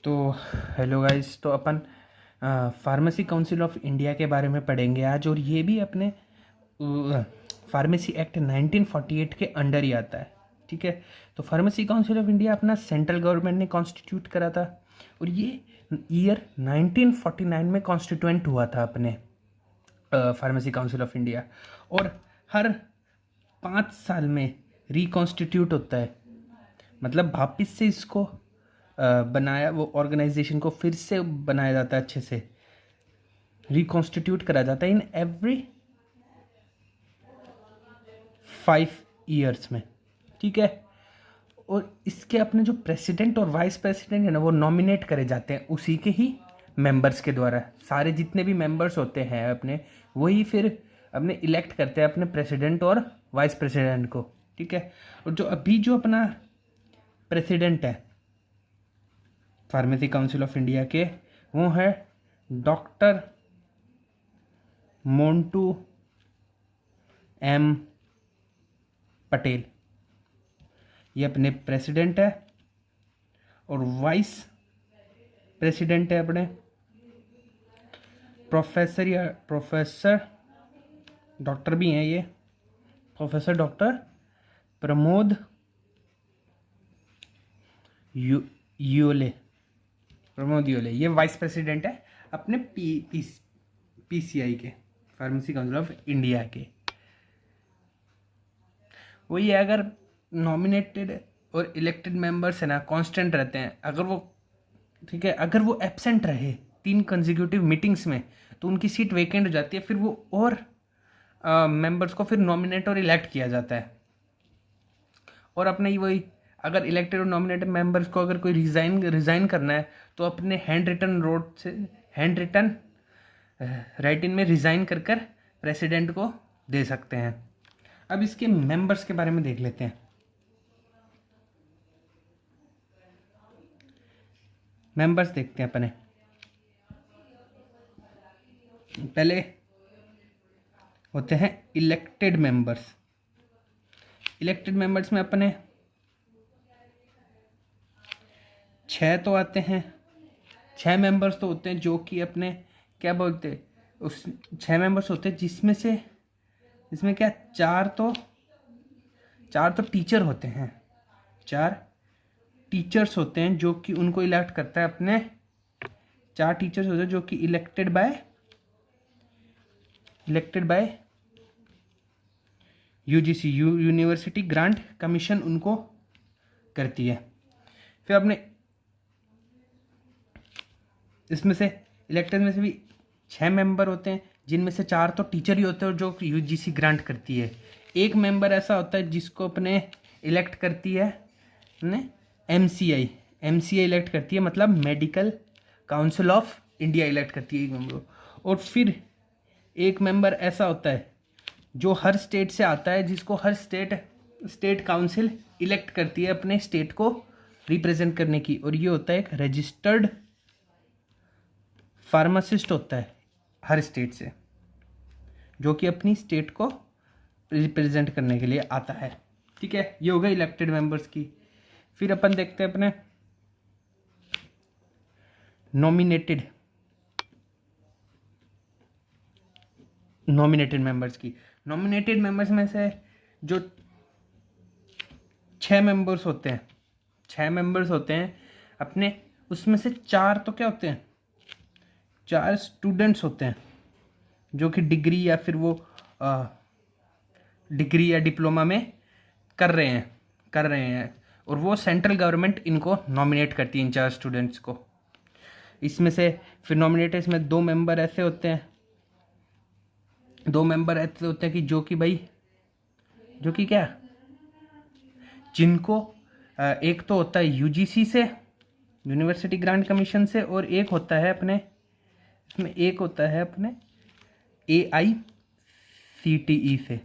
तो hello guys. तो अपन pharmacy council of India के बारे में पढ़ेंगे आज, और ये भी अपने फार्मेसी एक्ट 1948 के अंडर ही आता है। ठीक है। तो फार्मेसी काउंसिल ऑफ इंडिया अपना सेंट्रल गवर्नमेंट ने कॉन्स्टिट्यूट करा था, और ये ईयर 1949 में कॉन्स्टिट्यूएंट हुआ था अपने फार्मेसी काउंसिल ऑफ इंडिया। और हर 5 साल में रिकॉन्स्टिट्यूट होता है, मतलब वापिस से इसको बनाया, वो ऑर्गेनाइजेशन को फिर से बनाया जाता है, अच्छे से रिकॉन्स्टिट्यूट करा जाता है इन एवरी 5 ईयर्स में। ठीक है। और इसके अपने जो प्रेसिडेंट और वाइस प्रेसिडेंट है ना, वो नॉमिनेट करे जाते हैं उसी के ही मेंबर्स के द्वारा। सारे जितने भी मेंबर्स होते हैं अपने, वही फिर अपने इलेक्ट करते हैं अपने प्रेसिडेंट और वाइस प्रेसिडेंट को। ठीक है। और जो अभी जो अपना प्रेसिडेंट है फार्मेसी काउंसिल ऑफ इंडिया के, वो है डॉक्टर मोंटू एम पटेल। ये अपने प्रेसिडेंट है, और वाइस प्रेसिडेंट है अपने प्रोफेसर डॉक्टर भी हैं ये, प्रोफेसर डॉक्टर प्रमोद योले। प्रमोद योले ये वाइस प्रेसिडेंट है अपने पीसीआई के, फार्मेसी काउंसिल ऑफ इंडिया के। वही है, अगर नॉमिनेटेड और इलेक्टेड मेंबर्स है ना कांस्टेंट रहते हैं, अगर वो ठीक है, अगर वो एब्सेंट रहे 3 कंसेक्यूटिव मीटिंग्स में, तो उनकी सीट वेकेंट हो जाती है। फिर वो और मेंबर्स को फिर नॉमिनेट और इलेक्ट किया जाता है। और अपने ही वही, अगर इलेक्टेड और नॉमिनेटेड मेंबर्स को अगर कोई रिज़ाइन करना है, तो अपने हैंड रिटन राइटिंग में रिज़ाइन कर प्रेसिडेंट को दे सकते हैं। अब इसके मेंबर्स के बारे में देख लेते हैं। मेंबर्स देखते हैं अपने। पहले होते हैं इलेक्टेड मेंबर्स। इलेक्टेड मेंबर्स में अपने 6 तो आते हैं। 6 मेंबर्स तो होते हैं जो कि अपने क्या बोलते हैं, उस 6 मेंबर्स होते हैं जिसमें क्या 4 तो टीचर होते हैं। 4 टीचर्स होते हैं जो कि उनको इलेक्ट करता है अपने। 4 टीचर्स होते हैं जो कि elected by UGC, university grant commission उनको करती है। फिर अपने इसमें से इलेक्टेड में से भी 6 मेंबर होते हैं, जिनमें से 4 तो टीचर ही होते हैं, और जो यूजीसी ग्रांट करती है। एक मेंबर ऐसा होता है जिसको अपने इलेक्ट करती है ने एमसीआई इलेक्ट करती है, मतलब medical council of India elect करती है एक मेंबर को। और फिर एक मेंबर ऐसा होता है जो हर स्टेट से आता है, जिसको हर स्टेट काउंसिल इलेक्ट करती है अपने स्टेट को रिप्रेजेंट करने की, और ये होता है एक रजिस्टर्ड फार्मासिस्ट होता है हर स्टेट से, जो कि अपनी स्टेट को रिप्रेजेंट करने के लिए आता है। ठीक है, ये हो गया इलेक्टेड मेंबर्स की। फिर अपन देखते हैं अपने नॉमिनेटेड मेंबर्स की। नॉमिनेटेड मेंबर्स में से जो 6 मेंबर्स होते हैं अपने, उसमें से 4 तो क्या होते हैं, 4 स्टूडेंट्स होते हैं जो कि डिग्री या फिर वो डिग्री या डिप्लोमा में कर रहे हैं, और वो सेंट्रल गवर्नमेंट इनको नॉमिनेट करती है, इन 4 स्टूडेंट्स को। इसमें से फिर नॉमिनेटेड इसमें 2 मेंबर ऐसे होते हैं कि जो कि क्या, जिनको एक तो होता है यूजीसी से, यूनिवर्सिटी ग्रांट कमीशन से, और एक होता है अपने AICTE से।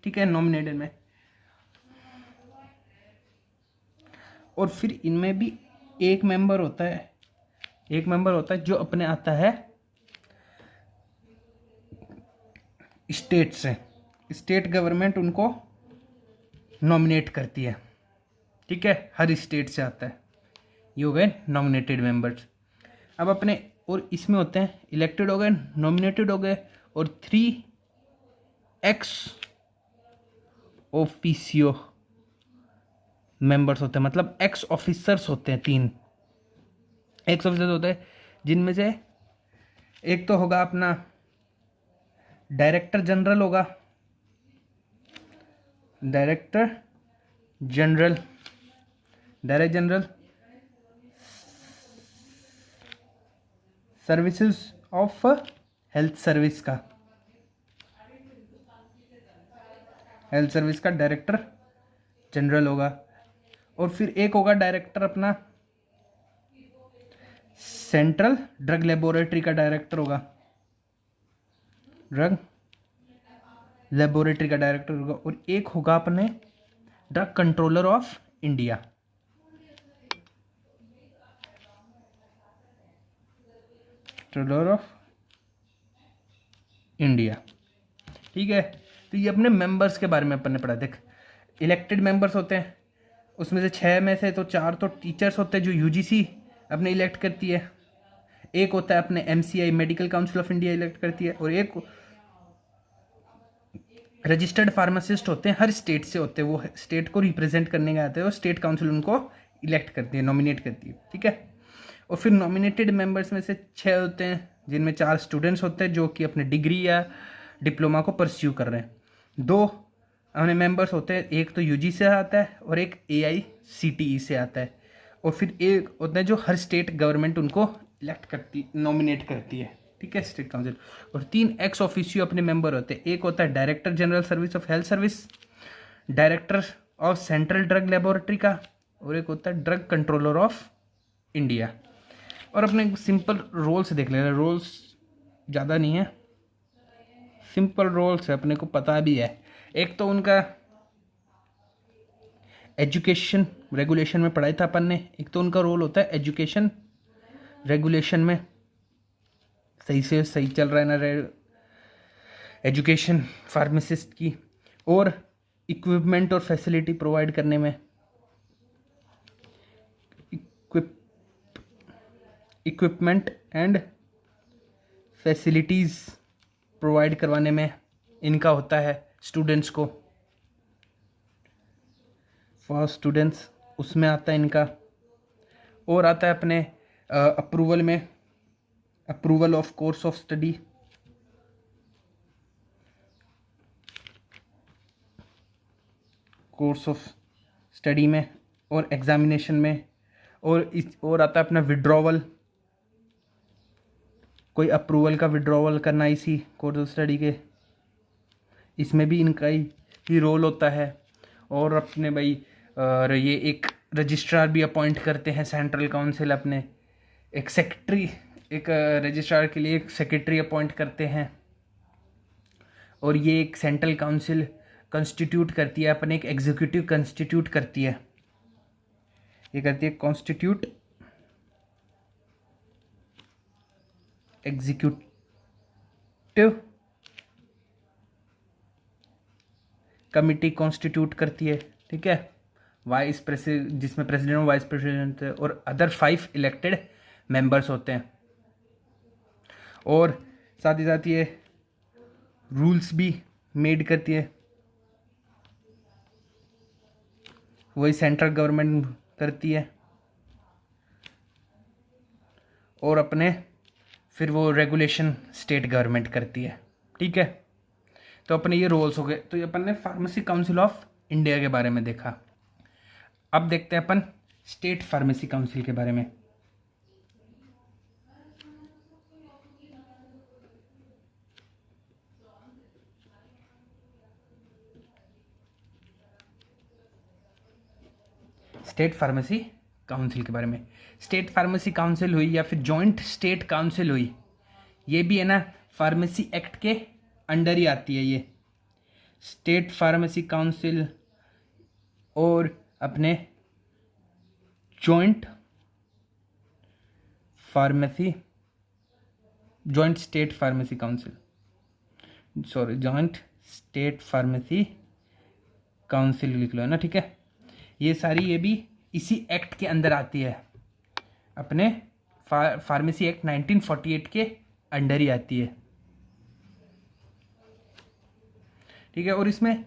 ठीक है, नॉमिनेटेड में। और फिर इनमें भी एक मेंबर होता है जो अपने आता है स्टेट से। स्टेट गवर्नमेंट उनको नॉमिनेट करती है। ठीक है, हर स्टेट से आता है। ये हो गए नॉमिनेटेड मेंबर्स। अब अपने और इसमें होते हैं इलेक्टेड हो गए, नॉमिनेटेड हो गए, और 3 एक्स ऑफिसियो मेंबर्स होते हैं, मतलब एक्स ऑफिसर्स होते हैं। 3 एक्स ऑफिसर्स होते हैं, जिनमें से एक तो होगा अपना डायरेक्टर जनरल होगा, director general services of health service का, हेल्थ सर्विस का डायरेक्टर जनरल होगा। और फिर एक होगा डायरेक्टर अपना सेंट्रल ड्रग लेबोरेटरी का डायरेक्टर होगा, ड्रग लेबोरेटरी का डायरेक्टर होगा। और एक होगा अपने drug controller of India, controller of India. ठीक है, तो ये अपने मेंबर्स के बारे में अपन ने पढ़ा। देख, इलेक्टेड मेंबर्स होते हैं, उसमें से 6 में से तो 4 तो टीचर्स होते हैं जो यूजीसी अपने इलेक्ट करती है, एक होता है अपने MCI medical council of India elect करती है, और एक रजिस्टर्ड फार्मासिस्ट होते हैं, हर स्टेट से होते हैं, वो स्टेट को रिप्रेजेंट करने के आते हैं, और स्टेट काउंसिल उनको इलेक्ट करती है, नॉमिनेट करती है। ठीक है, और फिर नॉमिनेटेड मेंबर्स में से 6 होते हैं, जिनमें 4 स्टूडेंट्स होते हैं जो कि अपने डिग्री या डिप्लोमा को परस्यू कर रहे हैं। 2 अपने मेंबर्स होते हैं, एक तो यूजी से आता है और एक AICTE से आता है। और फिर एक होता है जो हर स्टेट गवर्नमेंट उनको इलेक्ट करती, नॉमिनेट करती है। ठीक है, स्टेट काउंसिल। और 3 एक्स ऑफिशियो अपने मेंबर होते हैं, एक होता है director general service of health service, director of central drug laboratory का, और एक होता है ड्रग कंट्रोलर ऑफ इंडिया। और अपने सिंपल रोल्स देख लेना, रोल्स ज़्यादा नहीं है, सिंपल रोल्स है, अपने को पता भी है। एक तो उनका एजुकेशन रेगुलेशन में पढ़ाई था अपन ने, एक तो उनका रोल होता है एजुकेशन रेगुलेशन में, सही से सही चल रहा है ना एजुकेशन फार्मासिस्ट की, और इक्विपमेंट और फैसिलिटी प्रोवाइड करने में, इक्विपमेंट एंड फैसिलिटीज़ प्रोवाइड करवाने में इनका होता है स्टूडेंट्स को, फॉर स्टूडेंट्स उसमें आता है इनका। और आता है अपने अप्रूवल में, approval of course of study, course of study में और एग्जामिनेशन में। और आता है अपना विड्रॉवल, कोई अप्रूवल का विड्रॉवल करना इसी कोर्स ऑफ स्टडी के, इसमें भी इनका ही रोल होता है। और अपने भाई ये एक रजिस्ट्रार भी अपॉइंट करते हैं सेंट्रल काउंसिल, अपने एक सेक्रेटरी, एक रजिस्ट्रार के लिए एक सेक्रेटरी अपॉइंट करते हैं। और ये एक सेंट्रल काउंसिल कंस्टिट्यूट करती है, अपने एक एग्जीक्यूटिव कंस्टिट्यूट करती है, ये करती है कॉन्स्टिट्यूट एग्जीक्यूटिव कमिटी कॉन्स्टिट्यूट करती है। ठीक है, वाइस प्रेसिडेंट, जिसमें प्रेसिडेंट और वाइस प्रेसिडेंट और अदर 5 इलेक्टेड मेंबर्स होते हैं। और साथ ही साथ ये रूल्स भी मेड करती है, वही सेंट्रल गवर्नमेंट करती है। और अपने फिर वो रेगुलेशन स्टेट गवर्नमेंट करती है। ठीक है, तो अपने ये रोल्स हो गए। तो ये अपन ने फार्मेसी काउंसिल ऑफ इंडिया के बारे में देखा। अब देखते हैं अपन स्टेट फार्मेसी काउंसिल के बारे में। स्टेट फार्मेसी काउंसिल के बारे में, स्टेट फार्मेसी काउंसिल हुई या फिर जॉइंट स्टेट काउंसिल हुई, ये भी है ना फार्मेसी एक्ट के अंडर ही आती है ये स्टेट फार्मेसी काउंसिल। और अपने joint pharmacy, joint state pharmacy council, sorry joint state pharmacy council लिख लो है ना। ठीक है, ये सारी ये भी इसी एक्ट के अंदर आती है। अपने फार्मेसी एक्ट 1948 के अंडर ही आती है, ठीक है। और इसमें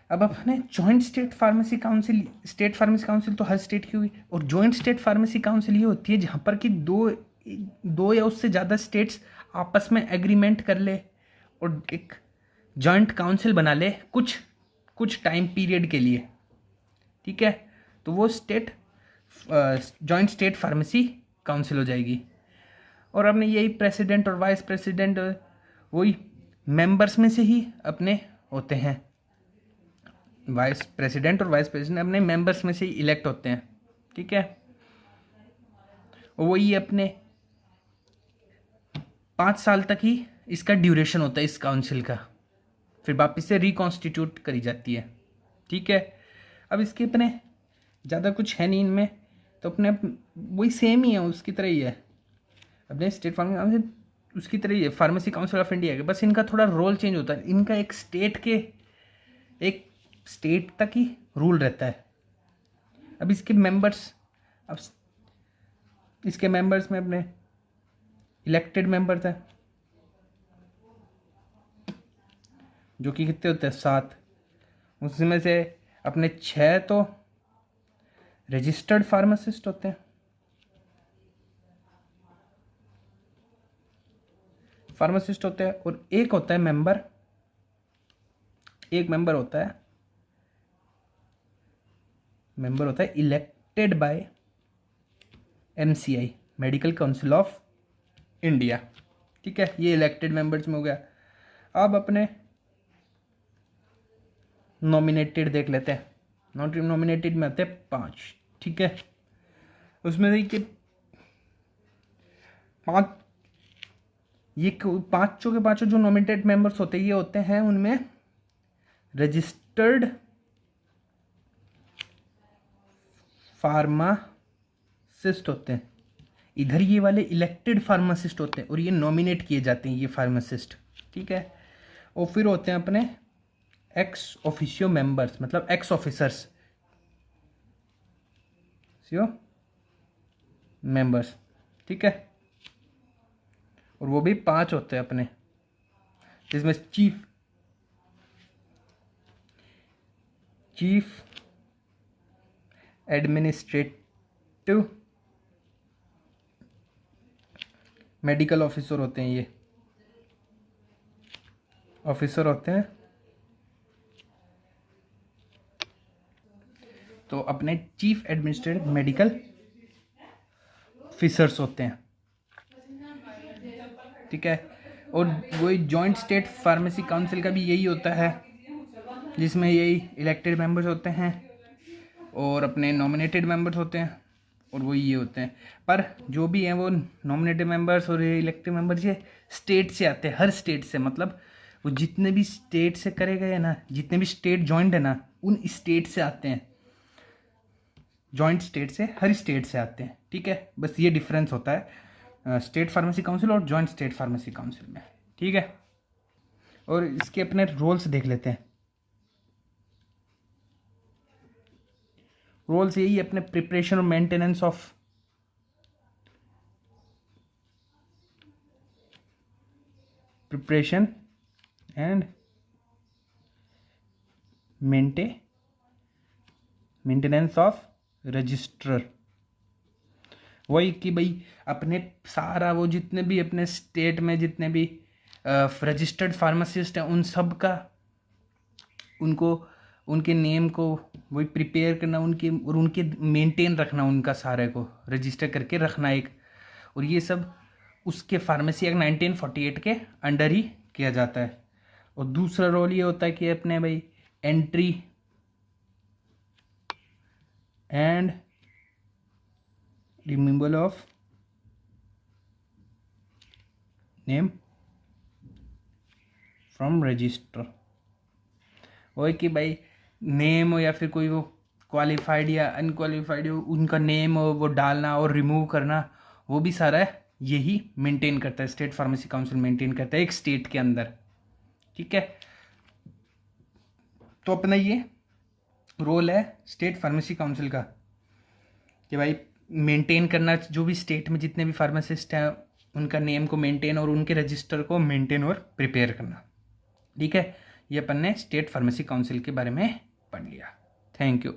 अब अपने जॉइंट स्टेट फार्मेसी काउंसिल तो हर स्टेट की हुई, और जॉइंट स्टेट फार्मेसी काउंसिल ये होती है जहाँ पर कि दो या उससे ज़्यादा स्टेट्स आपस में एग्रीमेंट कर ले और एक जॉइंट काउंसिल बना ले कुछ टाइम पीरियड के लिए, ठीक है। तो वो जॉइंट स्टेट फार्मेसी काउंसिल हो जाएगी। और अपने यही प्रेसिडेंट और वाइस प्रेसिडेंट वही मेंबर्स में से ही अपने होते हैं। वाइस प्रेसिडेंट और वाइस प्रेसिडेंट अपने मेंबर्स में से ही इलेक्ट होते हैं, ठीक है। और वही अपने 5 साल तक ही इसका ड्यूरेशन होता है इस काउंसिल का, फिर वापस से रिकॉन्स्टिट्यूट करी जाती है, ठीक है। अब इसके अपने ज़्यादा कुछ है नहीं इनमें, तो अपने वही सेम ही है, उसकी तरह ही है अपने स्टेट फार्मेसी काउंसिल, उसकी तरह ही है फार्मेसी काउंसिल ऑफ इंडिया के, बस इनका थोड़ा रोल चेंज होता है। इनका एक स्टेट तक ही रूल रहता है। अब इसके मेंबर्स में अपने इलेक्टेड मेंबर्स हैं जो कि कितने होते हैं 7, उसमें से अपने 6 तो रजिस्टर्ड फार्मासिस्ट होते हैं, और एक होता है मेंबर होता है elected by MCI, medical council of India, ठीक है। ये इलेक्टेड मेंबर्स में हो गया। अब अपने नॉमिनेटेड देख लेते हैं। नॉमिनेटेड में आते हैं 5, ठीक है। उसमें देखिए 5 जो नॉमिनेटेड मेंबर्स होते हैं ये होते हैं उनमें रजिस्टर्ड फार्मासिस्ट होते हैं, इधर ये वाले इलेक्टेड फार्मासिस्ट होते हैं, और ये नॉमिनेट किए जाते हैं ये फार्मासिस्ट, ठीक है। और फिर होते हैं अपने एक्स ऑफिशियो मेंबर्स, मतलब एक्स ऑफिसर्स मेंबर्स, ठीक है। और वो भी 5 होते हैं अपने, जिसमें चीफ एडमिनिस्ट्रेटिव मेडिकल ऑफिसर होते हैं, ये ऑफिसर होते हैं। तो अपने चीफ एडमिनिस्ट्रेटिव मेडिकल ऑफिसर्स होते हैं, ठीक है। और वही जॉइंट स्टेट फार्मेसी काउंसिल का भी यही होता है, जिसमें यही इलेक्टेड मेंबर्स होते हैं और अपने नॉमिनेटेड मेंबर्स होते हैं, और वो ये होते हैं। पर जो भी हैं वो नॉमिनेटेड मेंबर्स और ये इलेक्टेड मेंबर्स ये स्टेट से आते हैं, हर स्टेट से, मतलब वो जितने भी स्टेट से करे गए ना, जितने भी स्टेट जॉइंट है ना, उन स्टेट से आते हैं, जॉइंट स्टेट से, हर स्टेट से आते हैं, ठीक है। बस ये डिफरेंस होता है स्टेट फार्मेसी काउंसिल और जॉइंट स्टेट फार्मेसी काउंसिल में, ठीक है। और इसके अपने रोल्स देख लेते हैं। रोल्स यही अपने प्रिपरेशन और maintenance of preparation and maintenance of register, वही कि भाई अपने सारा वो जितने भी अपने स्टेट में जितने भी रजिस्टर्ड फार्मासिस्ट हैं उन सब का उनके नेम को वही प्रिपेयर करना, उनके मेंटेन रखना, उनका सारे को रजिस्टर करके रखना एक, और ये सब उसके फार्मेसी एक्ट 1948 के अंडर ही किया जाता है। और दूसरा रोल ये होता है कि अपने भाई entry and removal of name from register, वही कि भाई नेम हो या फिर कोई वो क्वालिफाइड या अनक्वालिफाइड हो, उनका नेम हो वो डालना और रिमूव करना, वो भी सारा यही मेंटेन करता है, स्टेट फार्मेसी काउंसिल मेंटेन करता है एक स्टेट के अंदर, ठीक है। तो अपना ये रोल है स्टेट फार्मेसी काउंसिल का कि भाई मेंटेन करना, जो भी स्टेट में जितने भी फार्मासिस्ट हैं उनका नेम को मेंटेन और उनके रजिस्टर को मेंटेन और प्रिपेयर करना। ठीक है, ये अपन ने स्टेट फार्मेसी काउंसिल के बारे में पढ़ लिया। Thank you.